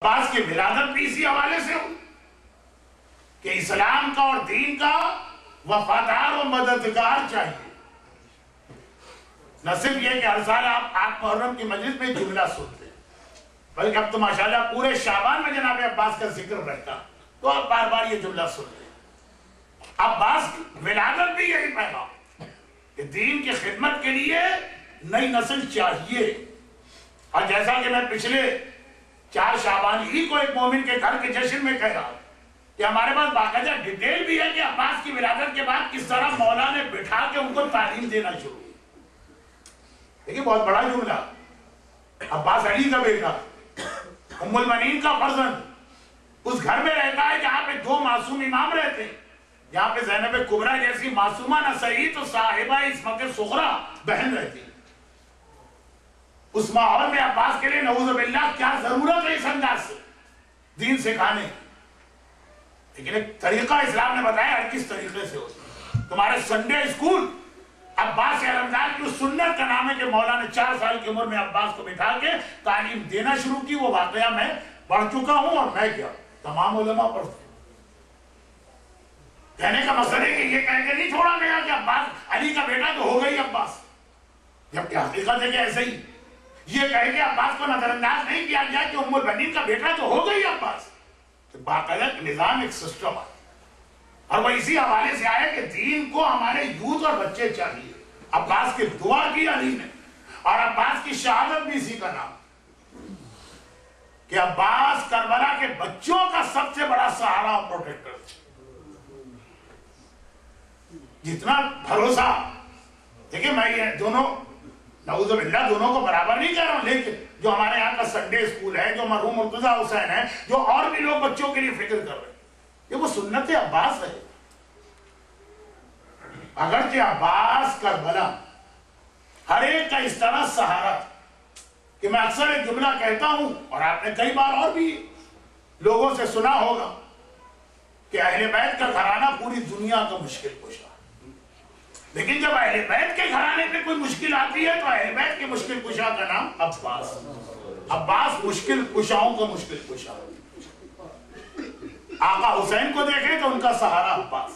عباس کی ولادت بھی اسی حوالے سے ہو کہ اسلام کا اور دین کا وفادار و مددگار چاہیے. نہ صرف یہ کہ ہر سال آپ محرم کی مجلس میں جملہ سنتے ہیں، بلکہ اب تو ماشاءاللہ پورے شعبان میں جناب عباس کا ذکر رہتا، تو آپ بار بار یہ جملہ سنتے ہیں. عباس کی ولادت بھی یہی پیغام کہ دین کی خدمت کے لیے نئی نسل چاہیے. اور جیسا کہ میں پچھلے 4 شعبان ہی کو ایک مومن کے گھر کے جشن میں کہہ رہا ہوں کہ ہمارے پاس باقاعدہ ڈیٹیل بھی ہے کہ عباس کی ولادت کے بعد کس طرح مولا نے بٹھا کے ان کو تعلیم دینا شروع کی. دیکھیں بہت بڑا جملہ، عباس علی کا بیٹا، ام المنین کا فرزند، اس گھر میں رہتا ہے جہاں پہ 2 معصوم امام رہتے ہیں، جہاں پہ زینب کبریٰ جیسی معصومہ نہ صحیح تو صاحبہ عصمت صغریٰ بہن رہتی. اس ماحول میں عباس کے لیے نعوذ باللہ کیا ضرورت ہے اس انداز سے دین سکھانے کی. لیکن ایک طریقہ اسلام نے بتایا ہر کس طریقے سے ہوتا. تمہارے سنڈے اسکول عباس علمدار کی اس سنت کا نام ہے کہ مولا نے 4 سال کی عمر میں عباس کو بٹھا کے تعلیم دینا شروع کی. وہ واقعہ میں پڑھ چکا ہوں اور میں کیا تمام علماء پڑھتے ہیں. کہنے کا مقصد ہے کہ یہ کہہ کے نہیں چھوڑا گیا کہ عباس علی کا بیٹا تو ہو گئی عباس، جبکہ حقیقت ہے کہ ایسے ہی یہ کہہ کے عباس کو نظر انداز نہیں کیا گیا کہ ام البنین کا بیٹا تو ہو گئی عباس. باقاعدہ نظام، ایک سسٹم ہے، اور وہ اسی حوالے سے آیا کہ دین کو ہمارے یوتھ اور بچے چاہیے. عباس کی دعا کی علی نے، اور عباس کی شہادت بھی اسی کا نام کہ عباس کربلا کے بچوں کا سب سے بڑا سہارا اور پروٹیکٹر. جتنا بھروسہ، دیکھیں میں یہ دونوں نعوذ باللہ دونوں کو برابر نہیں کہہ رہا ہوں، لیکن جو ہمارے یہاں کا سنڈے اسکول ہے، جو مرحوم مرتضی حسین ہے، جو اور بھی لوگ بچوں کے لیے فکر کر رہے ہیں، یہ وہ سنت عباس ہے. اگرچہ عباس کربلا ہر ایک کا اس طرح سہارا کہ میں اکثر ایک جملہ کہتا ہوں اور آپ نے کئی بار اور بھی لوگوں سے سنا ہوگا کہ اہل بیت کا گھرانہ پوری دنیا کا مشکل کشا. لیکن جب اہل بیت کے گھرانے پہ کوئی مشکل آتی ہے تو اہل بیت کے مشکل کشا کا نام عباس. عباس مشکل کشاؤں کا مشکل کشا. آقا حسین کو دیکھیں تو ان کا سہارا عباس،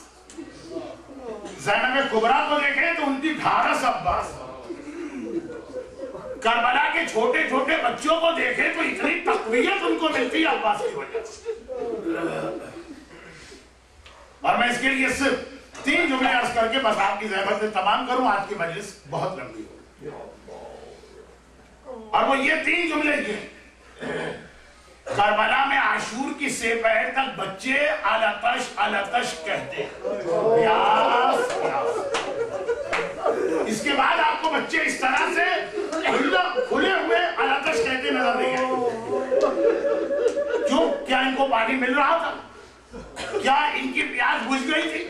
زینب کبریٰ کو دیکھیں تو ان کی ڈھارس عباس، کربلا کے چھوٹے چھوٹے بچوں کو دیکھیں تو اتنی تقویت ان کو ملتی ہے عباس کی وجہ سے. اور میں اس کے لیے صرف 3 جملے عرض کر کے بس آپ کی زحمت سے تمام کروں، آج کی مجلس بہت لمبی ہو. اور وہ یہ 3 جملے یہ: کربلا میں عاشور کی سپہر تک بچے الاتش الاتش کہتے ہیں، پیاس پیاس. اس کے بعد آپ کو بچے اس طرح سے کھلے ہوئے الاتش کہتے نظر نہیں آئے. کیوں؟ کیا ان کو پانی مل رہا تھا؟ کیا ان کی پیاس بجھ گئی تھی؟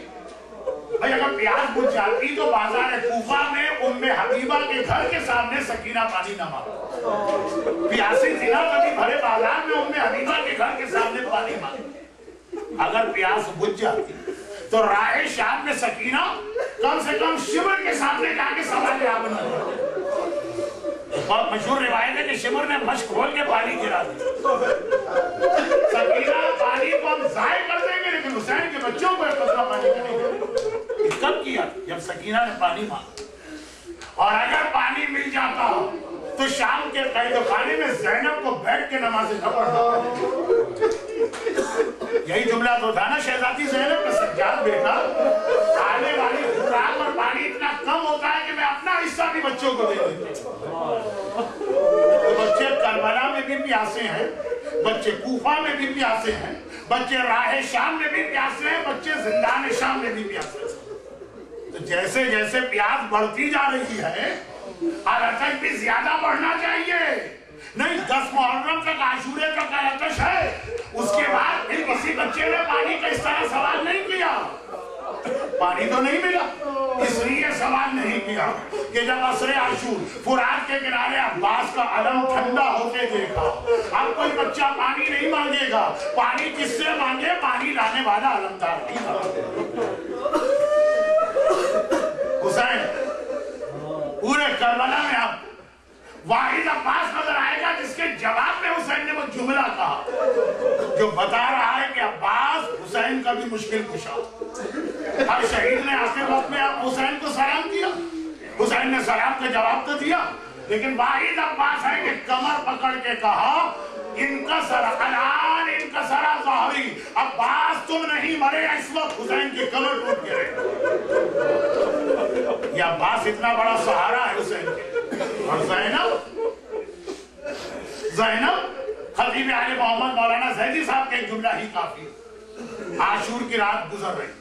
بھئی اگر پیاس بجھ جاتی تو بازار کوفہ میں ام حبیبہ کے گھر کے سامنے سکینہ پانی نہ مانگتی. پیاسی تھی نا، کبھی بھرے بازار میں ام حبیبہ کے گھر کے سامنے پانی مانگتی. اگر پیاس بجھ جاتی تو راہ شام میں سکینہ کم سے کم شمر کے سامنے جا کے سوال جواب نہ کرتی. بہت مشہور روایت ہے کہ شمر نے مشک کھول کے پانی گرا دیا. سکینہ پانی کو ہم ضائع کر دیں گے لیکن حسین کے بچوں کو ایک قطرہ پانی کا نہیں دیں. یہ کب کیا؟ جب سکینہ نے پانی مانگا. اور اگر پانی مل جاتا تو شام کے قید خانے میں زینب کو بیٹھ کے نماز نہ پڑھتا. یہی جملہ تو تھا نا شہزادی زینب کا سجاد بیٹا، آنے والی خوراک اور پانی اتنا کم ہوتا ہے کہ میں اپنا حصہ بھی بچوں کو دے دیتا ہوں. تو بچے کربلا میں بھی پیاسے ہیں، بچے کوفہ میں بھی پیاسے ہیں، بچے راہ شام میں بھی پیاسے ہیں، بچے زندان شام میں بھی پیاسے ہیں. تو جیسے جیسے پیاس بڑھتی جا رہی ہے الاتش بھی زیادہ بڑھنا چاہیے. نہیں 10 محرم تک عاشورے تک الاتش ہے، اس کے بعد پھر کسی بچے نے پانی کا اس طرح سوال نہیں کیا. پانی تو نہیں ملا، اس لیے سوال نہیں کیا کہ جب عصر عاشور فرات کے کنارے عباس کا علم ٹھنڈا ہوتے دیکھا، اب کوئی بچہ پانی نہیں مانگے گا. پانی کس سے مانگے؟ پانی لانے والا علمدار ہی تھا. حسین پورے کربلا میں اب واحد عباس نظر آئے گا جس کے جواب میں حسین نے وہ جملہ کہا جو بتا رہا ہے کہ عباس حسین کا بھی مشکل کشا. ہر شہید نے آخر وقت میں حسین کو سلام کیا, حسین نے سلام کا جواب تو دیا, لیکن واحد عباس ہے کہ کمر پکڑ کے کہا انکسر الان انکسر ظہری, عباس تم نہیں مرے اس وقت حسین کی کمر ٹوٹ گئے. یہ عباس اتنا بڑا سہارا ہے حسین کے. اور زینب خطیب اہل محمد مولانا زیدی صاحب کے ایک جملہ ہی کافی ہے. عاشور کی رات گزر رہی,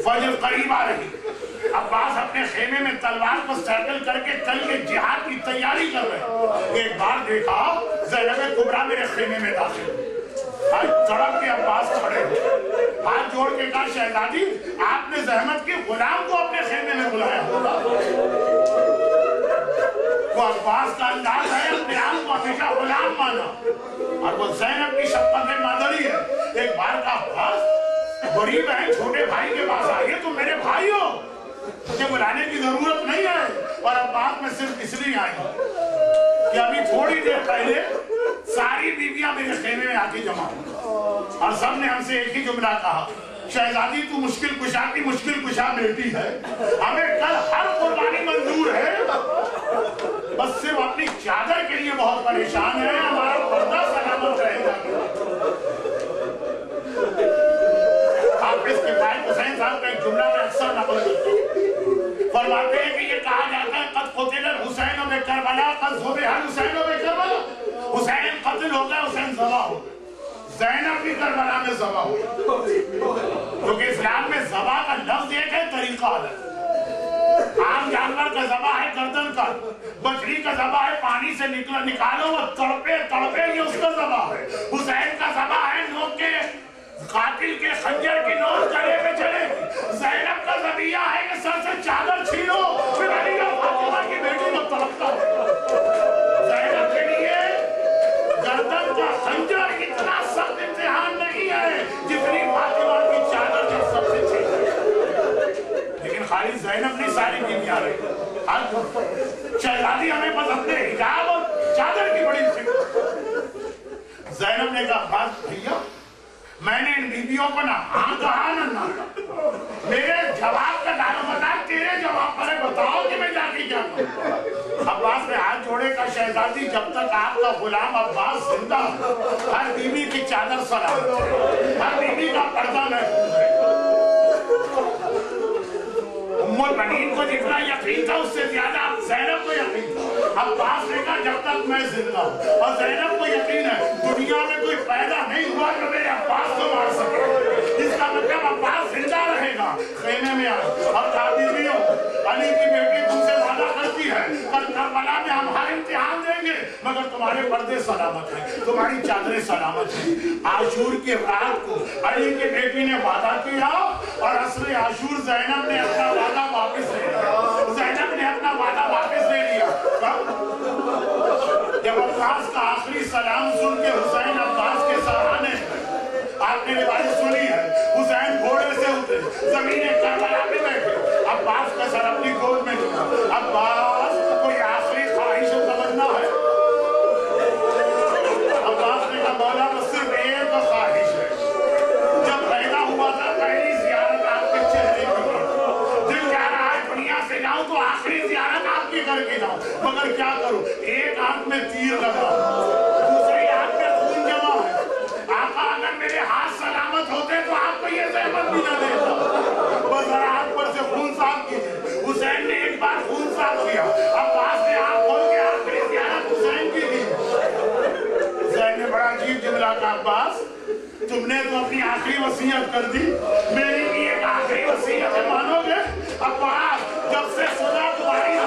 فجر قریب آ رہی, عباس اپنے خیمے میں تلوار کو سیٹل کر کے کل کے جہاد کی تیاری کر رہے. ایک بار دیکھا زینب کبریٰ میرے خیمے میں داخل, تڑپ کے عباس کھڑے ہاتھ جوڑ کے کہا شہزادی آپ نے زحمت کے غلام کو اپنے خیمے میں بلایا ہوگا. وہ عباس کا انداز ہے اپنے آپ کو ہمیشہ غلام مانا, اور وہ زینب کی شفقت مادری ہے. ایک بار کا عباس بڑی بہن چھوٹے بھائی کے پاس آئیے, تم میرے بھائی ہو, مجھے بلانے کی ضرورت نہیں ہے. اور عباس میں صرف اس لیے آئی کہ ابھی تھوڑی دیر پہلے ساری بیویاں میرے خیمے میں آ کے جمع ہوئی اور سب نے ہم سے ایک ہی جملہ کہا شہزادی تو مشکل کشا کی مشکل کشا بیٹی ہے, ہمیں کل ہر قربانی منظور ہے, بس صرف اپنی چادر کے لیے بہت پریشان ہے, ہمارا پردہ سلامت رہے گا. حافظ کفایت حسین صاحب کا ایک جملہ میں اکثر نقل کرتا ہوں, فرماتے ہیں کہ یہ کہا جاتا ہے قد قتل الحسین بکربلا قد ذبح الحسین بکربلا, حسین قتل ہو گئے, حسین ذبح ہو گئے. زینب بھی کربلا میں ذبح ہوئی, کیونکہ اسلام میں ذبح کا لفظ ایک ہے, طریقہ الگ. عام جانور کا ذبح ہے گردن کا, بچڑی کا ذبح ہے پانی سے نکالو وہ تڑپے تڑپے, یہ اس کا ذبح ہے. حسین کا ذبح ہے نوک کے قاتل کے خنجر کی نوک گلے میں چلے گی. زینب کا ذبیحہ ہے کہ سر سے چادر چھینو, پھر علی اور فاطمہ کی بیٹی کو تڑپتا ہے. زینب کے لیے گردن کا خنجر اتنا سخت امتحان نہیں ہے جتنی فاطمہ کی چادر جب سب سے چھینی. لیکن خالی زینب نہیں, ساری بیویاں رہی. شہزادی ہمیں بس اپنے حجاب اور چادر کی بڑی فکر. زینب نے کہا بس بھیا میں نے ان بیویوں کو نہ ہاں کہا نہ نہ کہا, میرے جواب کا دار و مدار تیرے جواب پر ہے, بتاؤ کہ میں جا کے کیا کروں. عباس نے ہاتھ جوڑے کا شہزادی جب تک آپ کا غلام عباس زندہ ہر بیوی کی چادر سلامت ہے, ہر بیوی کا پردہ محفوظ ہے. ام البنین کو جتنا یقین تھا اس سے زیادہ زینب کو یقین تھا. عباس نے کہا جب تک میں زندہ ہوں, اور زینب کو یقین ہے دنیا میں کوئی پیدا نہیں ہوا جو میرے عباس کو مار سکے. اس کا مطلب عباس زندہ رہے گا. خیمے میں آئے اور کہا بیویوں علی کی بیٹی تم سے وعدہ کرتی ہے کل کربلا میں ہم ہر امتحان دیں گے, مگر تمہارے پردے سلامت ہیں, تمہاری چادریں سلامت ہیں. عاشور کی رات کو علی کی بیٹی نے وعدہ کیا اور عصر عاشور زینب نے اپنا وعدہ واپس لے لیا. زینب نے اپنا وعدہ واپس لے لیا. جب عباس کا آخری سلام سن کے حسین عباس کے سرانے آپ نے روایت سنی ہے, حسین گھوڑے سے اترے, زمین کربلا میں بیٹھے, عباس کا سر اپنی گود میں لیا. عباس کوئی آخری خواہش تمنا ہے؟ عباس نے کہا مولا بس صرف ایک خواہش ہے, جب پیدا ہوا تھا پہلی زیارت آپ کے چہرے کی, دل کہہ رہا ہے دنیا سے جاؤں تو آخری زیارت آپ کی کر کے جاؤں, مگر کیا کروں, ایک آنکھ میں تیر لگا, دوسری آنکھ میں خون جمع ہے. آقا اگر میرے ہاتھ سلامت ہوتے تو آپ کو یہ زحمت بھی نہ دیتا, بس ذرا ہاتھ پر سے خون صاف کیجیے. حسین نے ایک بار خون صاف کیا, عباس نے آنکھ کھول کے آخری زیارت حسین کی دی. حسین نے بڑا عجیب جملہ کہا, عباس تم نے تو اپنی آخری وصیت کر دی, میری بھی ایک آخری وصیت ہے, مانو گے؟ عباس جب سے سنا تمہاری